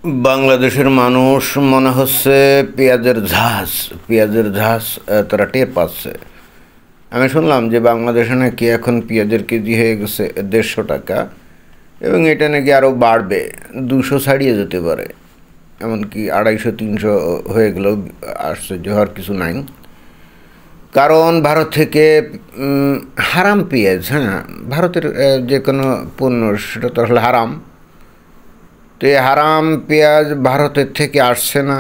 বাংলাদেশের মানুষ মনে হচ্ছে পেঁয়াজের ঝাঁজ তারা টের পাচ্ছে। আমি শুনলাম যে বাংলাদেশে নাকি এখন পেঁয়াজের কেজি হয়ে গেছে 150 টাকা, এবং এটা নাকি আরও বাড়বে, 200 ছাড়িয়ে যেতে পারে, এমনকি 250-300 হয়ে গেলেও আশ্চর্য হওয়ার কিছু নাই। কারণ ভারত থেকে হারাম পেঁয়াজ, হ্যাঁ, ভারতের যে কোনো পণ্য সেটা তো আসলে হারাম। তো এই হারাম পেঁয়াজ ভারতের থেকে আসছে না,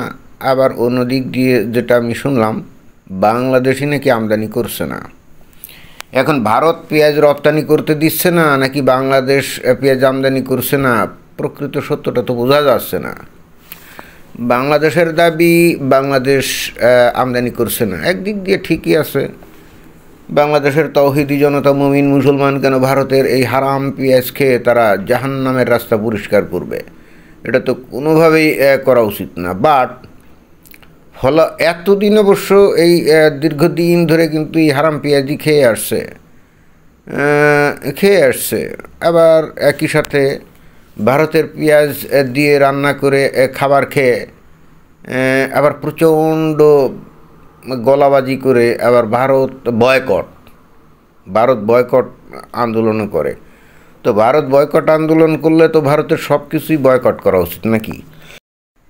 আবার অন্য দিক দিয়ে যেটা আমি শুনলাম, বাংলাদেশি নাকি আমদানি করছে না। এখন ভারত পেঁয়াজ রপ্তানি করতে দিচ্ছে না নাকি বাংলাদেশ পেঁয়াজ আমদানি করছে না, প্রকৃত সত্যটা তো বোঝা যাচ্ছে না। বাংলাদেশের দাবি বাংলাদেশ আমদানি করছে না, একদিক দিয়ে ঠিকই আছে। বাংলাদেশের তৌহিদি জনতা, মুমিন মুসলমান কেন ভারতের এই হারাম পেঁয়াজ খেয়ে তারা জাহান্নামের রাস্তা পরিষ্কার করবে? এটা তো কোনোভাবেই করা উচিত না। বাট ফলে এতদিন অবশ্য এই দীর্ঘদিন ধরে কিন্তু এই হারাম পেঁয়াজি খেয়ে আসছে। আবার একই সাথে ভারতের পেঁয়াজ দিয়ে রান্না করে খাবার খেয়ে আবার প্রচণ্ড গলাবাজি করে আবার ভারত বয়কট আন্দোলনও করে। তো ভারত বয়কট আন্দোলন করলে তো ভারতের সব কিছুই বয়কট করা উচিত নাকি?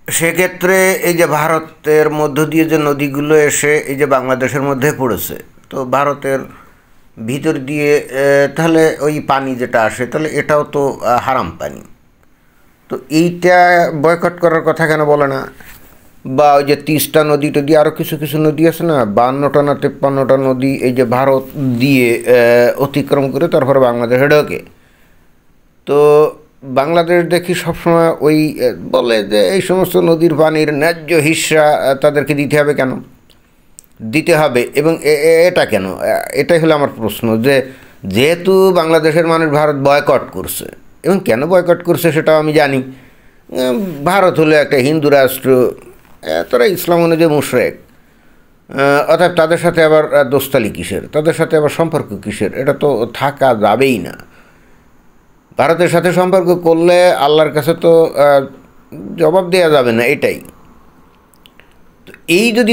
সেক্ষেত্রে এই যে ভারতের মধ্য দিয়ে যে নদীগুলো এসে এই যে বাংলাদেশের মধ্যে পড়েছে, তো ভারতের ভিতর দিয়ে তাহলে ওই পানি যেটা আসে তাহলে এটাও তো হারাম পানি। তো এইটা বয়কট করার কথা কেন বলে না? বা ওই যে 30টা নদী টদী আরও কিছু কিছু নদী আছে না, 52টা না 53টা নদী এই যে ভারত দিয়ে অতিক্রম করে তারপরে বাংলাদেশে ঢোকে। তো বাংলাদেশ দেখি সবসময় ওই বলে যে এই সমস্ত নদীর পানির ন্যায্য হিস্সা তাদেরকে দিতে হবে। কেন দিতে হবে? এবং এটা কেন? এটাই হলো আমার প্রশ্ন, যে যেহেতু বাংলাদেশের মানুষ ভারত বয়কট করছে, এবং কেন বয়কট করছে সেটাও আমি জানি। ভারত হলো একটা হিন্দু রাষ্ট্র, তারা ইসলাম অনুযায়ী মুশরিক, অর্থাৎ তাদের সাথে আবার দোস্তালি কিসের, তাদের সাথে আবার সম্পর্ক কিসের? এটা তো থাকা যাবেই না। ভারতের সাথে সম্পর্ক করলে আল্লাহর কাছে তো জবাব দেওয়া যাবে না, এটাই। তো এই যদি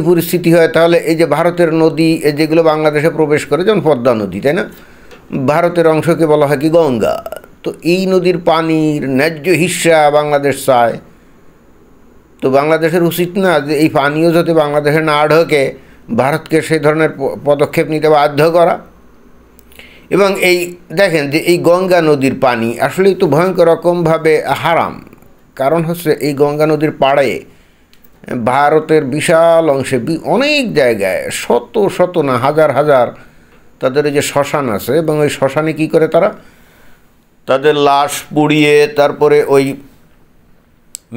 পরিস্থিতি হয় তাহলে এই যে ভারতের নদী যেগুলো বাংলাদেশে প্রবেশ করে, যেমন পদ্মা নদী, তাই না, ভারতের অংশকে বলা হয় কি গঙ্গা। তো এই নদীর পানির ন্যায্য হিস্সা বাংলাদেশ চায়। তো বাংলাদেশের উচিত না যে এই পানীয় যাতে বাংলাদেশে না ঢোকে, ভারতকে সেই ধরনের পদক্ষেপ নিতে বাধ্য করা। এবং এই দেখেন যে এই গঙ্গা নদীর পানি আসলেই তো ভয়ঙ্কর রকমভাবে হারাম। কারণ হচ্ছে এই গঙ্গা নদীর পাড়ে ভারতের বিশাল অংশে অনেক জায়গায় শত শত না হাজার হাজার তাদের এই যে শ্মশান আছে, এবং ওই শ্মশানে কী করে তারা তাদের লাশ পুড়িয়ে তারপরে ওই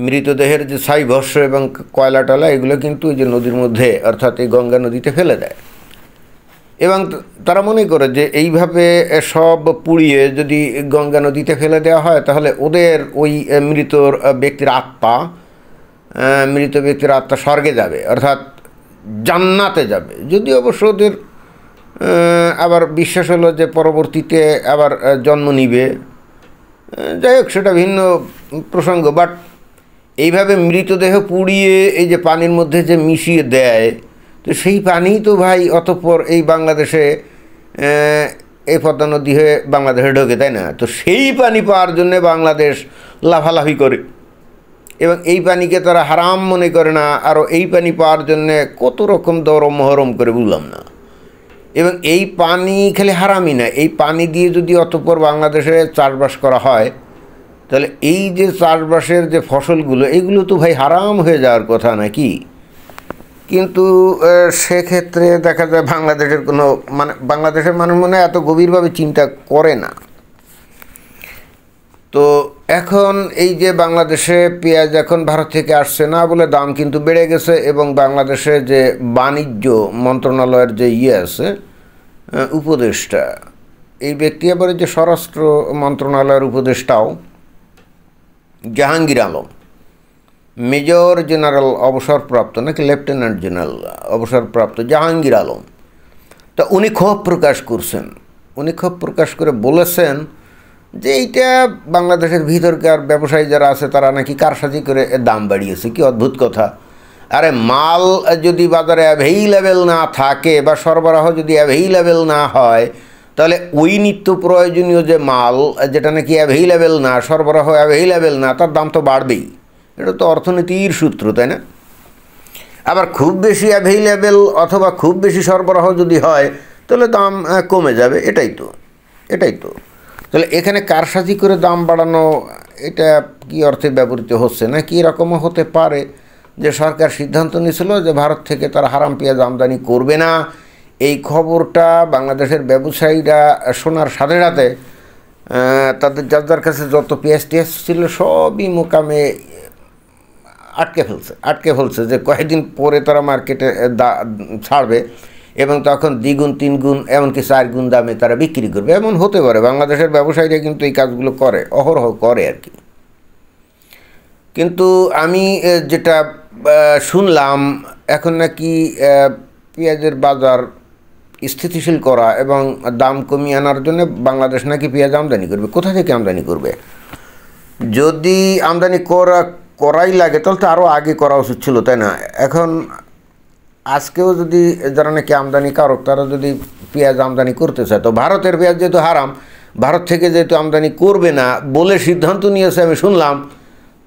মৃতদেহের যে ছাই ভস্ম এবং কয়লা টয়লা এগুলো কিন্তু ওই যে নদীর মধ্যে, অর্থাৎ এই গঙ্গা নদীতে ফেলে দেয়। এবং তারা মনে করে যে এইভাবে সব পুড়িয়ে যদি গঙ্গা নদীতে ফেলে দেওয়া হয় তাহলে ওদের ওই মৃত ব্যক্তির আত্মা স্বর্গে যাবে, অর্থাৎ জান্নাতে যাবে। যদি অবশ্য ওদের আবার বিশ্বাস হলো যে পরবর্তীতে আবার জন্ম নিবে, যাই হোক সেটা ভিন্ন প্রসঙ্গ। বাট এইভাবে মৃতদেহ পুড়িয়ে এই যে পানির মধ্যে যে মিশিয়ে দেয়, তো সেই পানি তো ভাই অতঃপর এই বাংলাদেশে এই পদ্মা নদী হয়ে বাংলাদেশে ঢোকে, তাই না? তো সেই পানি পাওয়ার জন্যে বাংলাদেশ লাফালাফি করে, এবং এই পানিকে তারা হারাম মনে করে না। আরও এই পানি পাওয়ার জন্যে কত রকম দরম মহরম করে, বুঝলাম না। এবং এই পানি খালি হারামই না, এই পানি দিয়ে যদি অতঃপর বাংলাদেশে চাষবাস করা হয় তাহলে এই যে চাষবাসের যে ফসলগুলো এগুলো তো ভাই হারাম হয়ে যাওয়ার কথা নাকি? কিন্তু সেক্ষেত্রে দেখা যায় বাংলাদেশের মানুষ মনে হয় এত গভীরভাবে চিন্তা করে না। তো এখন এই যে বাংলাদেশে পেঁয়াজ এখন ভারত থেকে আসছে না বলে দাম কিন্তু বেড়ে গেছে, এবং বাংলাদেশে যে বাণিজ্য মন্ত্রণালয়ের যে আছে উপদেষ্টা, এই ব্যক্তি আবার যে স্বরাষ্ট্র মন্ত্রণালয়ের উপদেষ্টাও জাহাঙ্গীর আলম, মেজর জেনারেল অবসরপ্রাপ্ত নাকি লেফটেন্যান্ট জেনারেল অবসরপ্রাপ্ত জাহাঙ্গীর আলম, তা উনি ক্ষোভ প্রকাশ করে বলেছেন যে এইটা বাংলাদেশের ভিতরকার ব্যবসায়ী যারা আছে তারা নাকি কারসাজি করে দাম বাড়িয়েছে। কি অদ্ভুত কথা! আরে মাল যদি বাজারে অ্যাভেইলেবল না থাকে বা সরবরাহ যদি অ্যাভেইলেবল না হয়, তাহলে ওই নিত্য প্রয়োজনীয় যে মাল যেটা নাকি অ্যাভেইলেবল না, সরবরাহ অ্যাভেইলেবল না, তার দাম তো বাড়বেই। এটা তো অর্থনীতির সূত্র, তাই না? আবার খুব বেশি অ্যাভেইলেবল অথবা খুব বেশি সরবরাহ যদি হয় তাহলে দাম কমে যাবে। এটাই তো। তাহলে এখানে কারসাজি করে দাম বাড়ানো এটা কি অর্থে ব্যবহৃত হচ্ছে, না কি এরকমও হতে পারে যে সরকার সিদ্ধান্ত নিয়েছিল যে ভারত থেকে তারা হারাম পেঁয়াজ আমদানি করবে না। এই খবরটা বাংলাদেশের ব্যবসায়ীরা শোনার সাথে সাথে তাদের যার কাছে যত পেঁয়াজ টেয়াজ ছিল সবই মোকামে আটকে ফেলছে যে কয়েকদিন পরে তারা মার্কেটে ছাড়বে এবং তখন দ্বিগুণ, তিনগুণ, এমনকি 4 গুণ দামে তারা বিক্রি করবে। এমন হতে পারে। বাংলাদেশের ব্যবসায়ীরা কিন্তু এই কাজগুলো করে, অহরহ করে আর কি। কিন্তু আমি যেটা শুনলাম, এখন নাকি পেঁয়াজের বাজার স্থিতিশীল করা এবং দাম কমিয়ে আনার জন্য বাংলাদেশ নাকি পেঁয়াজ আমদানি করবে। কোথা থেকে আমদানি করবে? যদি আমদানি করাই লাগে তাহলে তো আরও আগে করা উচিত ছিল, তাই না? এখন আজকেও যদি যারা নাকি আমদানিকারক তারা যদি পেঁয়াজ আমদানি করতে চায়, তো ভারতের পেঁয়াজ যেহেতু হারাম, ভারত থেকে যেহেতু আমদানি করবে না বলে সিদ্ধান্ত নিয়েছে আমি শুনলাম,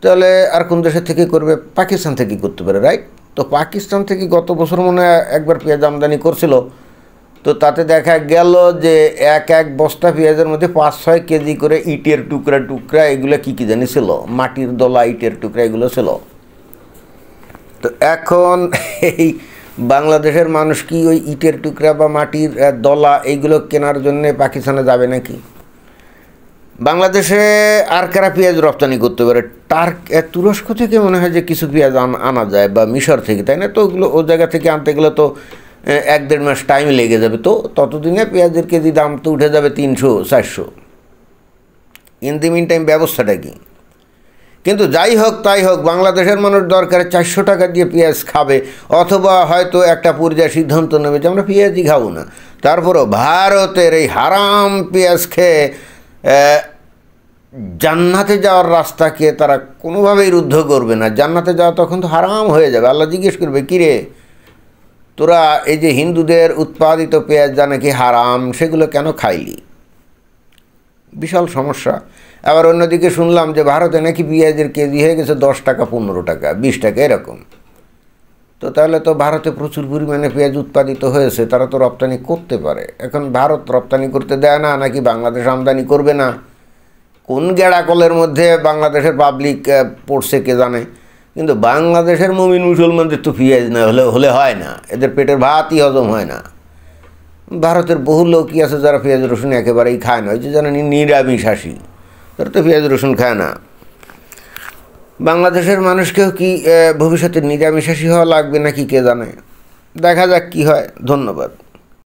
তাহলে আর কোন দেশের থেকে করবে? পাকিস্তান থেকে করতে পারে, রাইট? তো পাকিস্তান থেকে গত বছর মনে হয় একবার পেঁয়াজ আমদানি করছিল। তো তাতে দেখা গেল যে এক বস্তা পেঁয়াজের মধ্যে 5-6 কেজি করে ইটের টুকরা এগুলো কী জানি ছিল, মাটির দলা, ইটের টুকরা এগুলো ছিল। তো এখন এই বাংলাদেশের মানুষ কি ওই ইটের টুকরা বা মাটির দলা এইগুলো কেনার জন্যে পাকিস্তানে যাবে নাকি? বাংলাদেশে আর কারা পেঁয়াজ রপ্তানি করতে পারে? তুরস্ক থেকে মনে হয় যে কিছু পেঁয়াজ আনা যায়, বা মিশর থেকে, তাই না? তো ওগুলো ও জায়গা থেকে আনতে গেলে তো 1-1.5 মাস টাইম লেগে যাবে। তো ততদিনে পেঁয়াজের কেজি দাম তো উঠে যাবে 300-400। ইন দি মিন টাইম ব্যবস্থাটা কি? কিন্তু যাই হোক তাই হোক, বাংলাদেশের মানুষ দরকারে 400 টাকা দিয়ে পেঁয়াজ খাবে, অথবা হয়তো একটা পর্যায়ে সিদ্ধান্ত নেবে যে আমরা পেঁয়াজই খাবো না। তারপরও ভারতের এই হারাম পেঁয়াজ খেয়ে জান্নাতে যাওয়ার রাস্তাকে তারা কোনোভাবেই রুদ্ধ করবে না। জান্নাতে যাওয়া তখন তো হারাম হয়ে যাবে। আল্লাহ জিজ্ঞেস করবে, কিরে তোরা এই যে হিন্দুদের উৎপাদিত পেঁয়াজ যা নাকি হারাম, সেগুলো কেন খাইলি? বিশাল সমস্যা। আবার অন্যদিকে শুনলাম যে ভারতে নাকি পেঁয়াজের কেজি হয়ে গেছে 10 টাকা, 15 টাকা, 20 টাকা এরকম। তো তাহলে তো ভারতে প্রচুর পরিমাণে পেঁয়াজ উৎপাদিত হয়েছে, তারা তো রপ্তানি করতে পারে। এখন ভারত রপ্তানি করতে দেয় না, নাকি বাংলাদেশ আমদানি করবে না? কোন গেড়াকলের মধ্যে বাংলাদেশের পাবলিক পড়ছে কে জানে। কিন্তু বাংলাদেশের মুমিন মুসলমানদের তো পেঁয়াজ না হলে হয় না, এদের পেটের ভাতই হজম হয় না। ভারতের বহু লোকই আছে যারা পেঁয়াজ রসুন একেবারেই খায় না, ওই যে যারা নিরামিষাশী, তারা তো পেঁয়াজ রসুন খায় না। বাংলাদেশের মানুষকেও কি ভবিষ্যতে নিরামিষাশী হওয়া লাগবে নাকি কে জানে। দেখা যাক কি হয়। ধন্যবাদ।